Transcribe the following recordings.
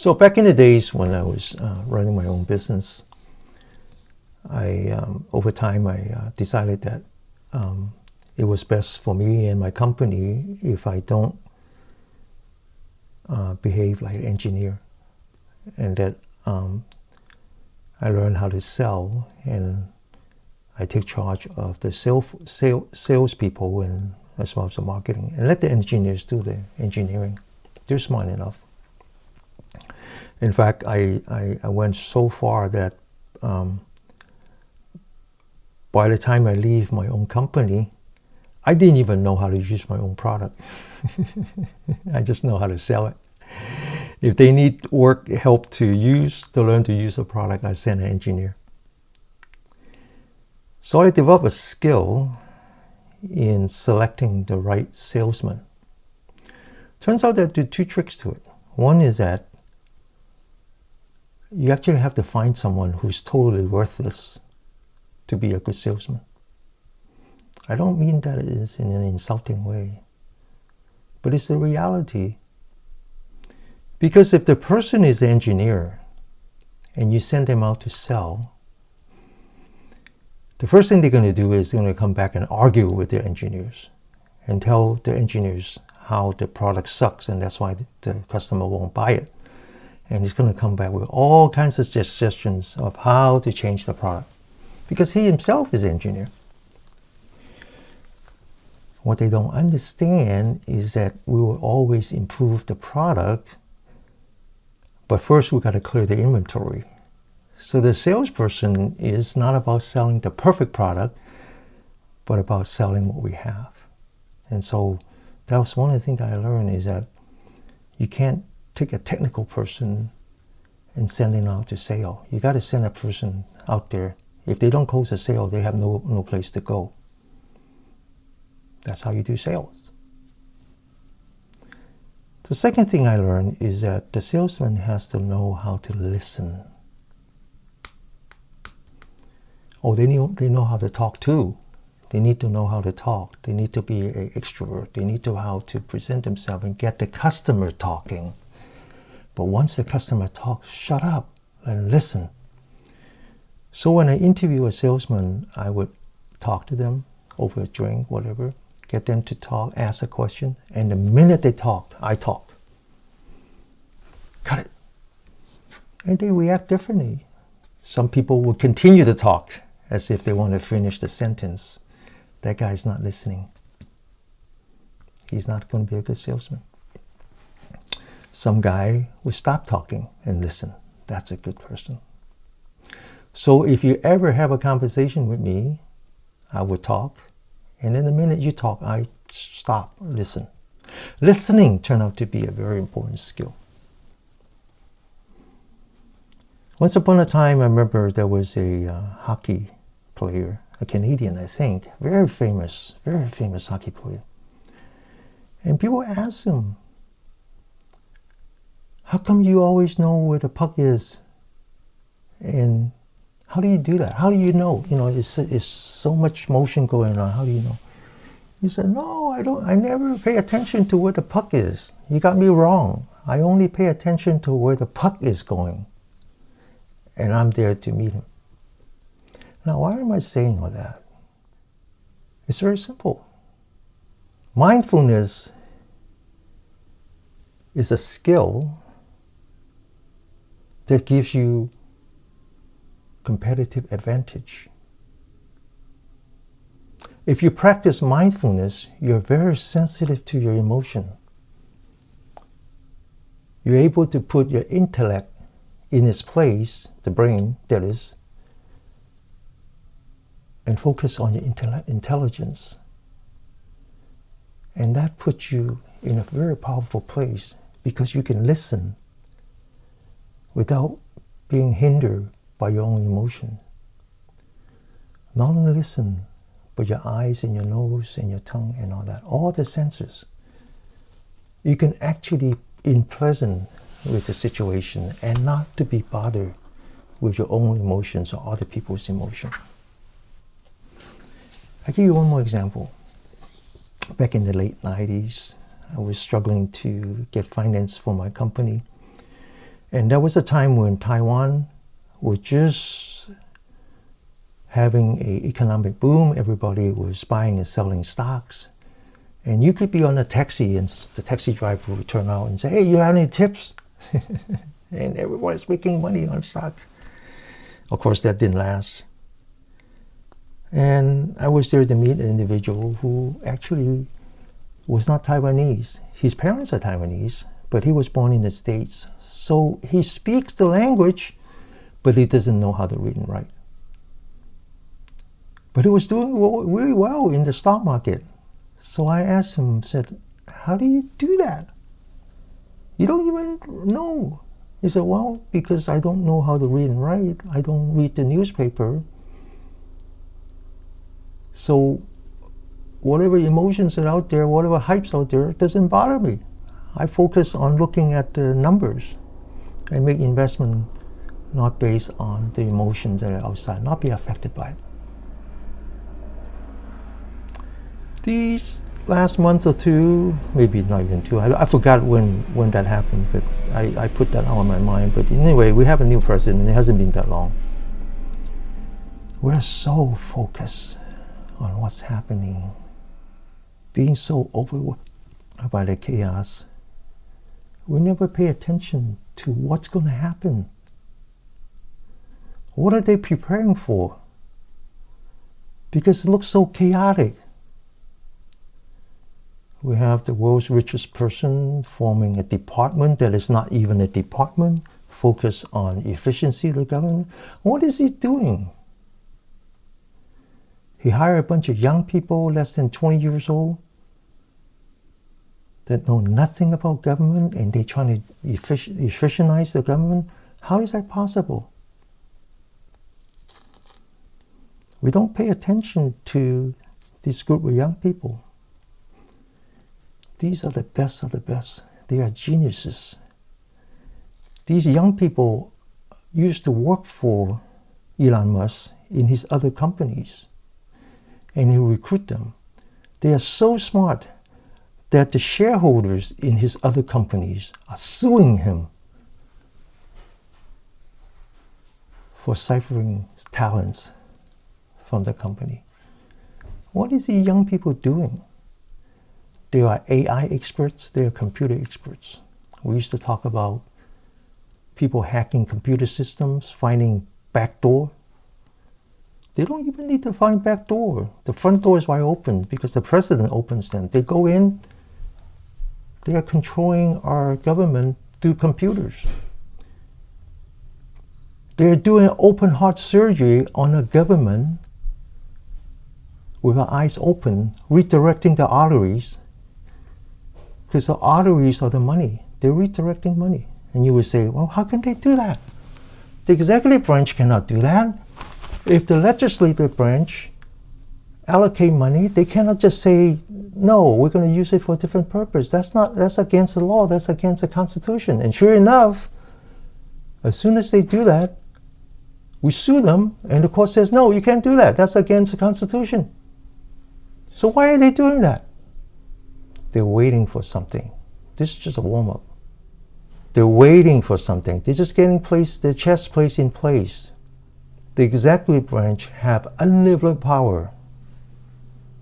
So back in the days when I was running my own business, over time I decided that it was best for me and my company if I don't behave like an engineer, and that I learned how to sell, and I take charge of the salespeople and as well as the marketing, and let the engineers do the engineering. They're smart enough. In fact, I went so far that by the time I leave my own company, I didn't even know how to use my own product. I just know how to sell it. If they need help to learn to use the product, I send an engineer. So I developed a skill in selecting the right salesman. Turns out that there are two tricks to it. One is that you actually have to find someone who's totally worthless to be a good salesman. I don't mean that it is in an insulting way, but it's a reality. Because if the person is an engineer and you send them out to sell, the first thing they're going to do is they're going to come back and argue with their engineers and tell the engineers how the product sucks and that's why the customer won't buy it. And he's going to come back with all kinds of suggestions of how to change the product because he himself is an engineer. What they don't understand is that we will always improve the product, but first we got to clear the inventory. So the salesperson is not about selling the perfect product, but about selling what we have. And so that was one of the things that I learned is that you can't take a technical person and send them out to sell. You got to send a person out there. If they don't close a sale, they have no place to go. That's how you do sales. The second thing I learned is that the salesman has to know how to listen. Oh, they know how to talk too. They need to know how to talk. They need to be an extrovert. They need to know how to present themselves and get the customer talking. But once the customer talks, shut up and listen. So when I interview a salesman, I would talk to them over a drink, whatever, get them to talk, ask a question, and the minute they talk, I talk. Cut it. And they react differently. Some people will continue to talk as if they want to finish the sentence. That guy's not listening. He's not going to be a good salesman. Some guy will stop talking and listen. That's a good person. So if you ever have a conversation with me, I would talk. And then the minute you talk, I stop, listen. Listening turned out to be a very important skill. Once upon a time, I remember there was a hockey player, a Canadian, I think, very famous hockey player. And people asked him, how come you always know where the puck is? And how do you do that? How do you know? You know, it's so much motion going on. How do you know? He said, no, I never pay attention to where the puck is. You got me wrong. I only pay attention to where the puck is going. And I'm there to meet him. Now, why am I saying all that? It's very simple. Mindfulness is a skill that gives you competitive advantage. If you practice mindfulness, you're very sensitive to your emotion. You're able to put your intellect in its place, the brain, that is, and focus on your intelligence. And that puts you in a very powerful place because you can listen without being hindered by your own emotion. Not only listen, but your eyes and your nose and your tongue and all that, all the senses. You can actually be present with the situation and not to be bothered with your own emotions or other people's emotion. I'll give you one more example. Back in the late 90s, I was struggling to get finance for my company. And there was a time when Taiwan was just having an economic boom. Everybody was buying and selling stocks. And you could be on a taxi and the taxi driver would turn out and say, hey, you have any tips? And everybody's making money on stock. Of course, that didn't last. And I was there to meet an individual who actually was not Taiwanese. His parents are Taiwanese, but he was born in the States. So he speaks the language, but he doesn't know how to read and write. But he was doing really well in the stock market. So I asked him, said, how do you do that? You don't even know. He said, well, because I don't know how to read and write. I don't read the newspaper. So whatever emotions are out there, whatever hype's out there, doesn't bother me. I focus on looking at the numbers and make investment not based on the emotions that are outside, not be affected by it. These last month or two, maybe not even two, I forgot when that happened, but I put that on my mind. But anyway, we have a new president, and it hasn't been that long. We're so focused on what's happening, being so overwhelmed by the chaos. We never pay attention to what's going to happen. What are they preparing for? Because it looks so chaotic. We have the world's richest person forming a department that is not even a department, focused on efficiency of the government. What is he doing? He hired a bunch of young people, less than 20 years old, that know nothing about government, and they're trying to efficientize the government. How is that possible? We don't pay attention to this group of young people. These are the best of the best. They are geniuses. These young people used to work for Elon Musk in his other companies, and he recruit them. They are so smart that the shareholders in his other companies are suing him for ciphering talents from the company. What is these young people doing? They are AI experts, they are computer experts. We used to talk about people hacking computer systems, finding backdoor. They don't even need to find backdoor. The front door is wide open because the president opens them. They go in, they are controlling our government through computers. They're doing open heart surgery on a government with our eyes open, redirecting the arteries, because the arteries are the money. They're redirecting money. And you would say, well, how can they do that? The executive branch cannot do that. If the legislative branch allocate money, they cannot just say, no, we're going to use it for a different purpose. That's against the law. That's against the Constitution. And sure enough, as soon as they do that, we sue them, and the court says, no, you can't do that. That's against the Constitution. So why are they doing that? They're waiting for something. This is just a warm-up. They're waiting for something. They're just getting their chess placed in place. The executive branch have unlimited power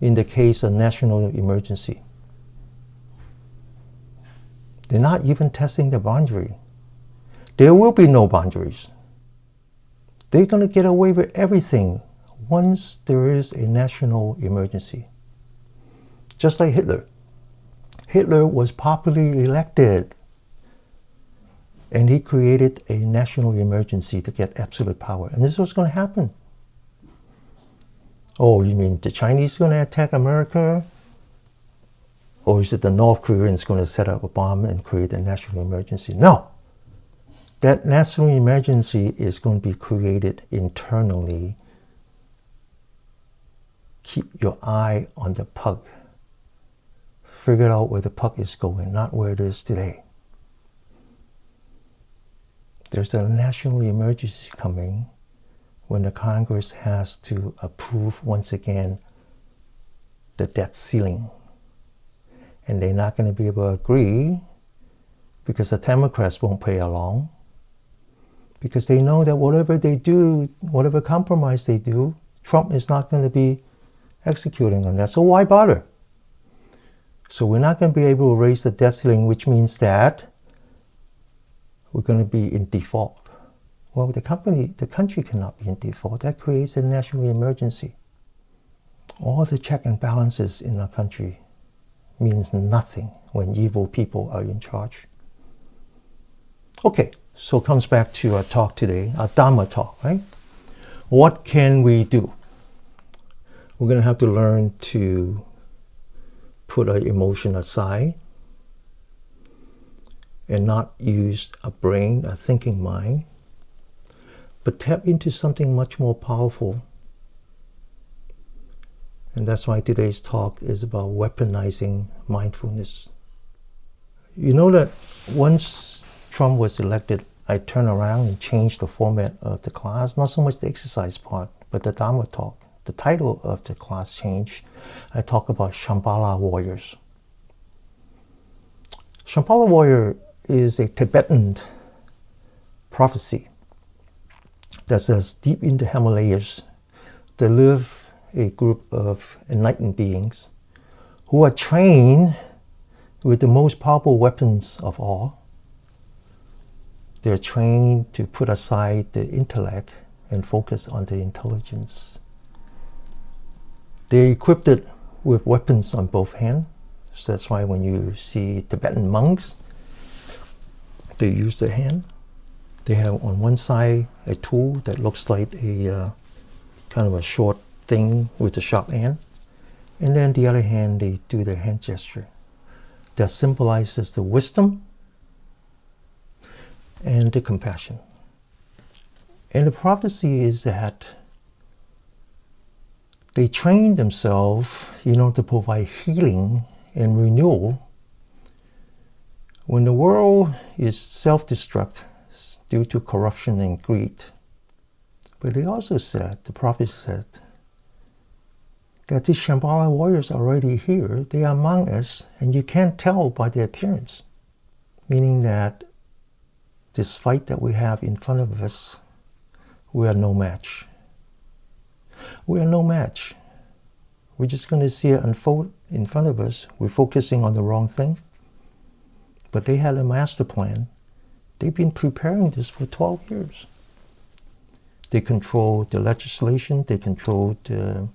in the case of national emergency. They're not even testing the boundary. There will be no boundaries. They're going to get away with everything once there is a national emergency. Just like Hitler. Hitler was popularly elected, and he created a national emergency to get absolute power. And this is what's going to happen. Oh, you mean the Chinese are going to attack America? Or is it the North Koreans going to set up a bomb and create a national emergency? No. That national emergency is going to be created internally. Keep your eye on the puck. Figure out where the puck is going, not where it is today. There's a national emergency coming when the Congress has to approve once again the debt ceiling. And they're not going to be able to agree because the Democrats won't play along. Because they know that whatever they do, whatever compromise they do, Trump is not going to be executing on that. So why bother? So we're not going to be able to raise the debt ceiling, which means that we're going to be in default. Well, the country cannot be in default. That creates a national emergency. All the check and balances in our country means nothing when evil people are in charge. Okay, so it comes back to our talk today, our Dharma talk, right? What can we do? We're going to have to learn to put our emotion aside and not use a brain, a thinking mind, but tap into something much more powerful. And that's why today's talk is about weaponizing mindfulness. You know that once Trump was elected, I turned around and changed the format of the class, not so much the exercise part, but the Dharma talk. The title of the class changed. I talk about Shambhala warriors. Shambhala warrior is a Tibetan prophecy that says deep in the Himalayas, there live a group of enlightened beings who are trained with the most powerful weapons of all. They're trained to put aside the intellect and focus on the intelligence. They're equipped with weapons on both hands. So that's why when you see Tibetan monks, they use their hand. They have on one side a tool that looks like a kind of a short thing with a sharp end. And then the other hand, they do their hand gesture. That symbolizes the wisdom and the compassion. And the prophecy is that they train themselves, to provide healing and renewal when the world is self-destruct due to corruption and greed. But they also said, the prophet said, that these Shambhala warriors are already here. They are among us, and you can't tell by their appearance. Meaning that this fight that we have in front of us, we are no match. We are no match. We're just going to see it unfold in front of us. We're focusing on the wrong thing. But they had a master plan. They've been preparing this for 12 years. They control the legislation. They control the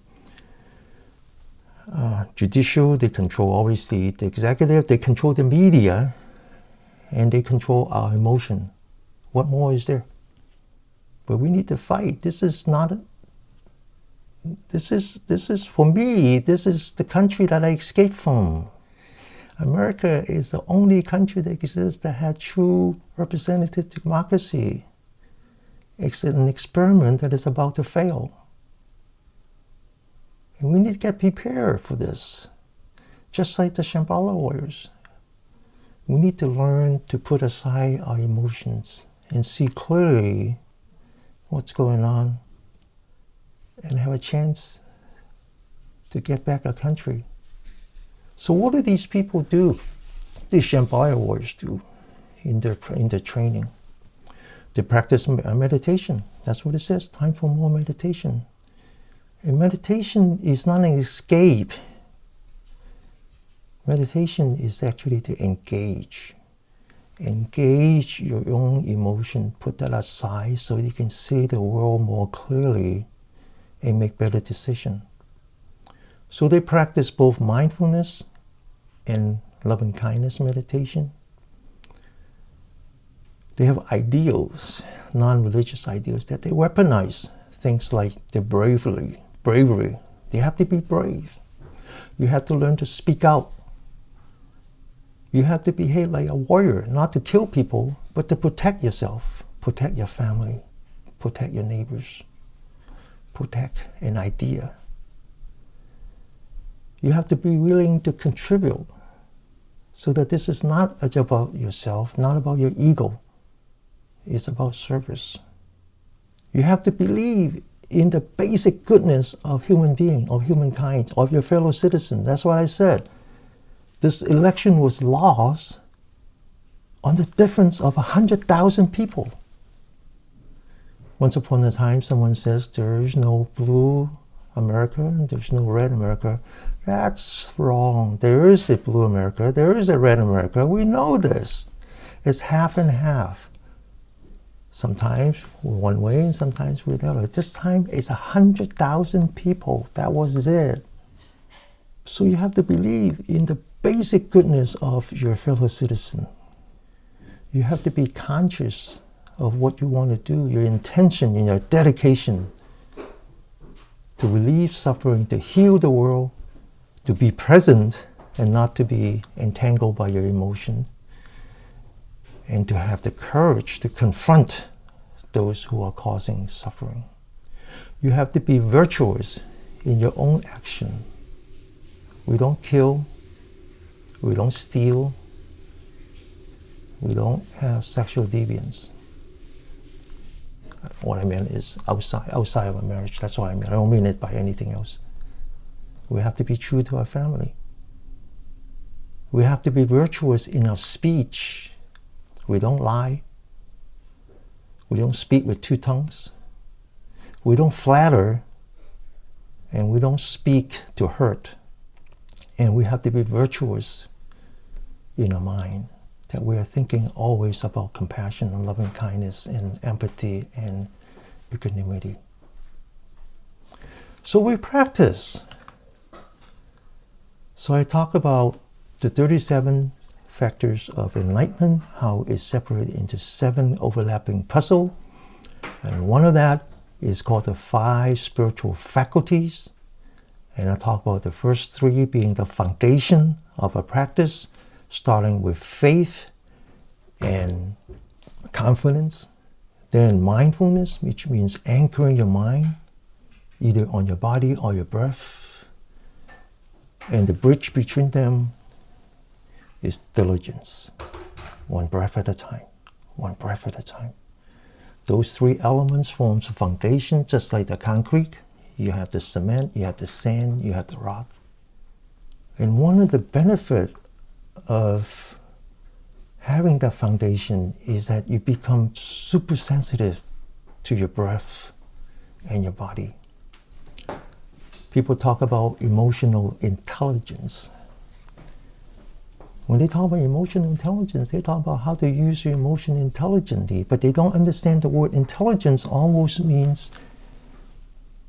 judicial. They control, obviously, the executive. They control the media. And they control our emotion. What more is there? But we need to fight. This is for me, this is the country that I escaped from. America is the only country that exists that had true representative democracy. It's an experiment that is about to fail. And we need to get prepared for this. Just like the Shambhala warriors. We need to learn to put aside our emotions and see clearly what's going on and have a chance to get back our country. So what do these people do? These Shambhala warriors do in their training. They practice meditation. That's what it says, time for more meditation. And meditation is not an escape. Meditation is actually to engage. Engage your own emotion, put that aside so you can see the world more clearly and make better decisions. So they practice both mindfulness and loving kindness meditation. They have ideals, non-religious ideals, that they weaponize. Things like the bravery. They have to be brave. You have to learn to speak out. You have to behave like a warrior, not to kill people, but to protect yourself, protect your family, protect your neighbors, protect an idea. You have to be willing to contribute so that this is not about yourself, not about your ego. It's about service. You have to believe in the basic goodness of human being, of humankind, of your fellow citizen. That's what I said. This election was lost on the difference of 100,000 people. Once upon a time, someone says there is no blue America and there's no red America. That's wrong. There is a blue America. There is a red America. We know this. It's half and half. Sometimes we're one way and sometimes we're the other. This time it's 100,000 people. That was it. So you have to believe in the basic goodness of your fellow citizen. You have to be conscious of what you want to do, your intention and your dedication to relieve suffering, to heal the world, to be present and not to be entangled by your emotion, and to have the courage to confront those who are causing suffering. You have to be virtuous in your own action. We don't kill, we don't steal, we don't have sexual deviance. What I meant is outside of a marriage. That's what I mean. I don't mean it by anything else. We have to be true to our family. We have to be virtuous in our speech. We don't lie. We don't speak with two tongues. We don't flatter. And we don't speak to hurt. And we have to be virtuous in our mind, that we are thinking always about compassion and loving kindness and empathy and equanimity. So we practice. So I talk about the 37 factors of enlightenment, how it's separated into 7 overlapping puzzles. And one of that is called the 5 spiritual faculties. And I talk about the first 3 being the foundation of a practice, starting with faith and confidence. Then mindfulness, which means anchoring your mind, either on your body or your breath. And the bridge between them is diligence. One breath at a time, one breath at a time. Those 3 elements forms the foundation, just like the concrete. You have the cement, you have the sand, you have the rock. And one of the benefits of having that foundation is that you become super sensitive to your breath and your body. People talk about emotional intelligence. When they talk about emotional intelligence, they talk about how to use your emotion intelligently, but they don't understand the word intelligence almost means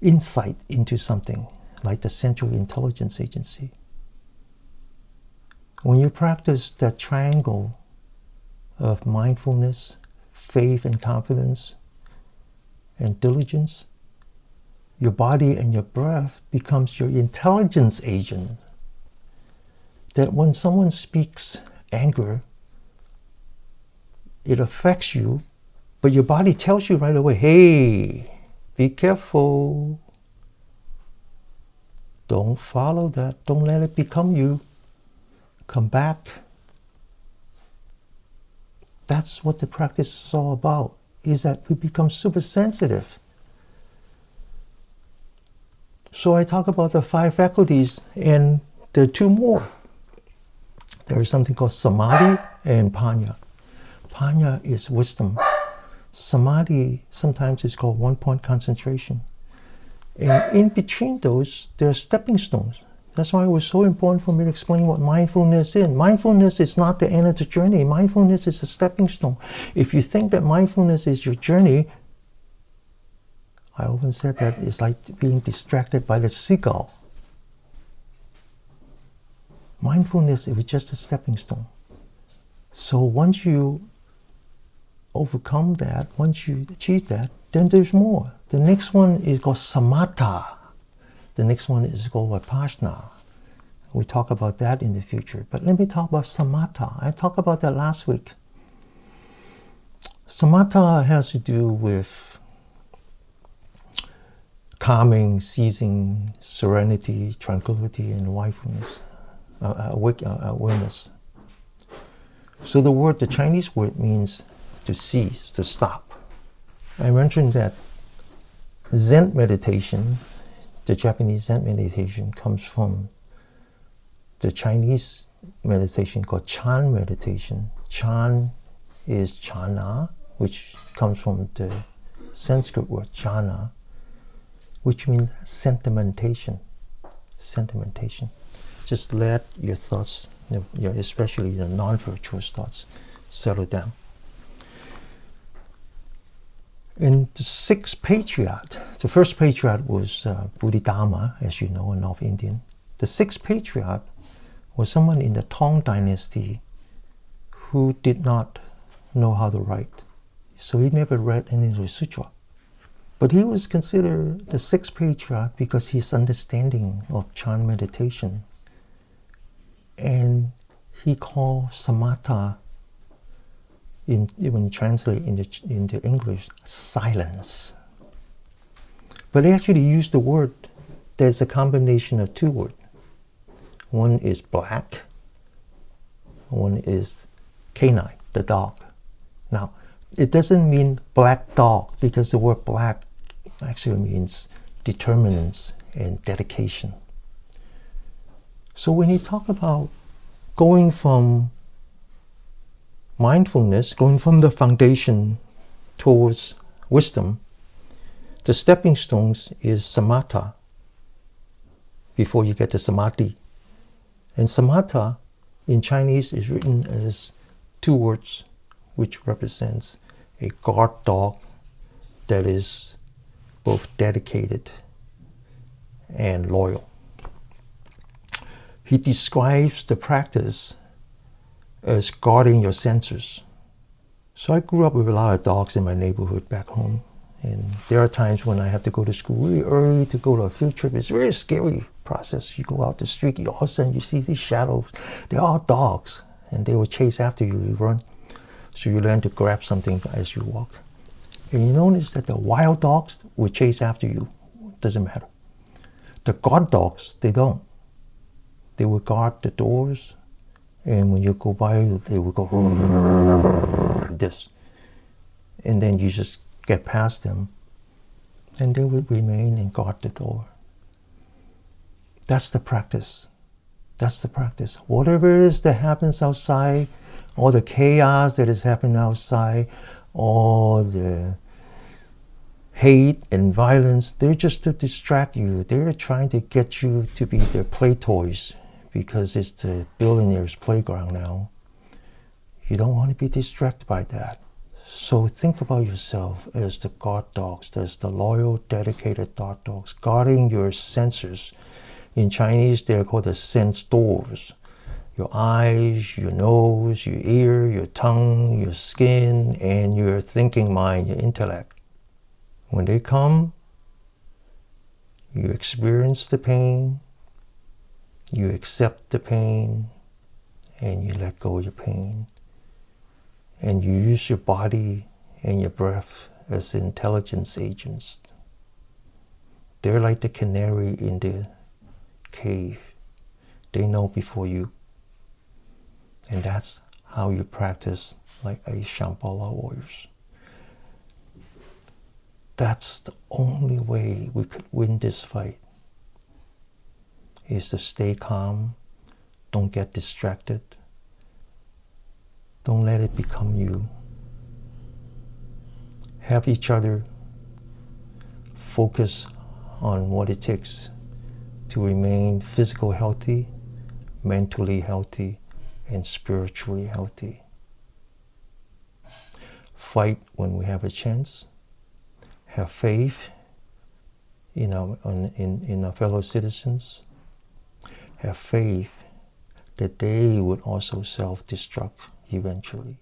insight into something, like the Central Intelligence Agency. When you practice that triangle of mindfulness, faith and confidence, and diligence, your body and your breath becomes your intelligence agent. That when someone speaks anger, it affects you, but your body tells you right away, hey, be careful. Don't follow that. Don't let it become you. Come back. That's what the practice is all about, is that we become super sensitive. So I talk about the 5 faculties, and there are 2 more. There is something called samadhi and panya. Panya is wisdom. Samadhi sometimes is called one-point concentration. And in between those, there are stepping stones. That's why it was so important for me to explain what mindfulness is. Mindfulness is not the end of the journey. Mindfulness is a stepping stone. If you think that mindfulness is your journey, I often said that it's like being distracted by the seagull. Mindfulness is just a stepping stone. So once you overcome that, once you achieve that, then there's more. The next one is called samatha. The next one is called vipassana. We talk about that in the future. But let me talk about samatha. I talked about that last week. Samatha has to do with calming, ceasing, serenity, tranquility, and mindfulness, awareness. So the Chinese word means to cease, to stop. I mentioned that Zen meditation, the Japanese Zen meditation, comes from the Chinese meditation called Chan meditation. Chan is chana, which comes from the Sanskrit word jhana, which means sentimentation. Sentimentation. Just let your thoughts, especially the non-virtuous thoughts, settle down. In the sixth patriarch, the first patriarch was Bodhidharma, as you know, a North Indian. The sixth patriarch was someone in the Tang dynasty who did not know how to write. So he never read any of the sutra. But he was considered the sixth patriarch because his understanding of Chan meditation. And he called samatha, even translate into English, silence. But they actually use the word, there's a combination of two words. One is black, one is canine, the dog. Now, it doesn't mean black dog, because the word black actually means determinants and dedication. So when you talk about going from mindfulness, going from the foundation towards wisdom, the stepping stones is samatha before you get to samadhi. And samatha in Chinese is written as two words, which represents a guard dog that is both dedicated and loyal. He describes the practice as guarding your senses. So I grew up with a lot of dogs in my neighborhood back home. And there are times when I have to go to school really early to go to a field trip. It's a very scary process. You go out the street, all of a sudden you see these shadows. They're all dogs, and they will chase after you. You run. So you learn to grab something as you walk. And you notice that the wild dogs will chase after you. Doesn't matter. The guard dogs, they don't. They will guard the doors, and when you go by, they will go this. And then you just get past them, and they will remain and guard the door. That's the practice. That's the practice. Whatever it is that happens outside, all the chaos that is happening outside, all the hate and violence, they're just to distract you. They're trying to get you to be their play toys, because it's the billionaire's playground now. You don't want to be distracted by that. So think about yourself as the guard dogs, as the loyal, dedicated guard dogs, guarding your senses. In Chinese, they're called the sense doors. Your eyes, your nose, your ear, your tongue, your skin, and your thinking mind, your intellect. When they come, you experience the pain, you accept the pain, and you let go of your pain. And you use your body and your breath as intelligence agents. They're like the canary in the cave. They know before you. And that's how you practice like a Shambhala warriors. That's the only way we could win this fight, is to stay calm, don't get distracted, don't let it become you. Have each other focus on what it takes to remain physically healthy, mentally healthy, and spiritually healthy. Fight when we have a chance. Have faith in our fellow citizens. Have faith that they would also self-destruct eventually.